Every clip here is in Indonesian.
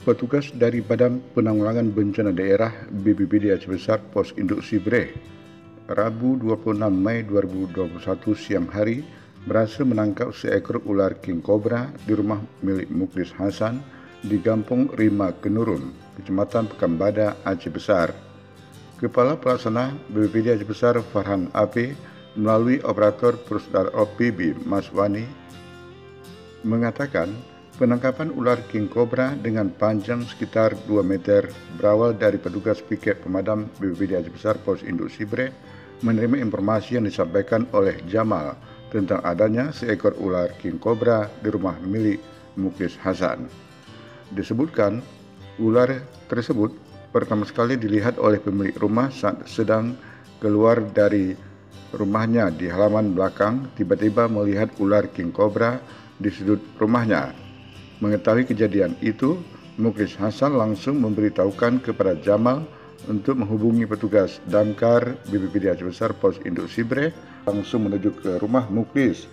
Petugas dari Badan Penanggulangan Bencana Daerah BPBD Aceh Besar Pos Induk Sibreh, Rabu 26 Mei 2021 siang hari berhasil menangkap seekor ular king cobra di rumah milik Muklis Hasan di Kampung Rima Kenurun, Kecamatan Pekambada, Aceh Besar. Kepala Pelaksana BPBD Aceh Besar Farhan AP melalui operator Pusdar OPB Mas Wani mengatakan penangkapan ular king cobra dengan panjang sekitar 2 meter berawal dari petugas piket pemadam BPBD Aceh Besar Pos Induk Sibreh menerima informasi yang disampaikan oleh Jamal tentang adanya seekor ular king cobra di rumah milik Muklis Hasan. Disebutkan, ular tersebut pertama sekali dilihat oleh pemilik rumah saat sedang keluar dari rumahnya di halaman belakang, tiba-tiba melihat ular king cobra di sudut rumahnya. Mengetahui kejadian itu, Muklis Hasan langsung memberitahukan kepada Jamal untuk menghubungi petugas Damkar BPBD Aceh Besar Pos Induk Sibreh langsung menuju ke rumah Muklis.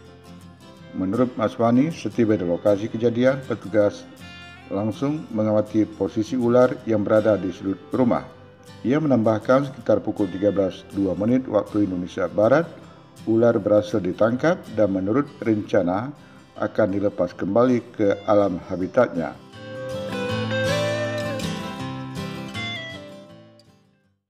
Menurut Mas Wani, setiba di lokasi kejadian, petugas langsung mengamati posisi ular yang berada di sudut rumah. Ia menambahkan sekitar pukul 13.02 waktu Indonesia Barat, ular berhasil ditangkap dan menurut rencana akan dilepas kembali ke alam habitatnya.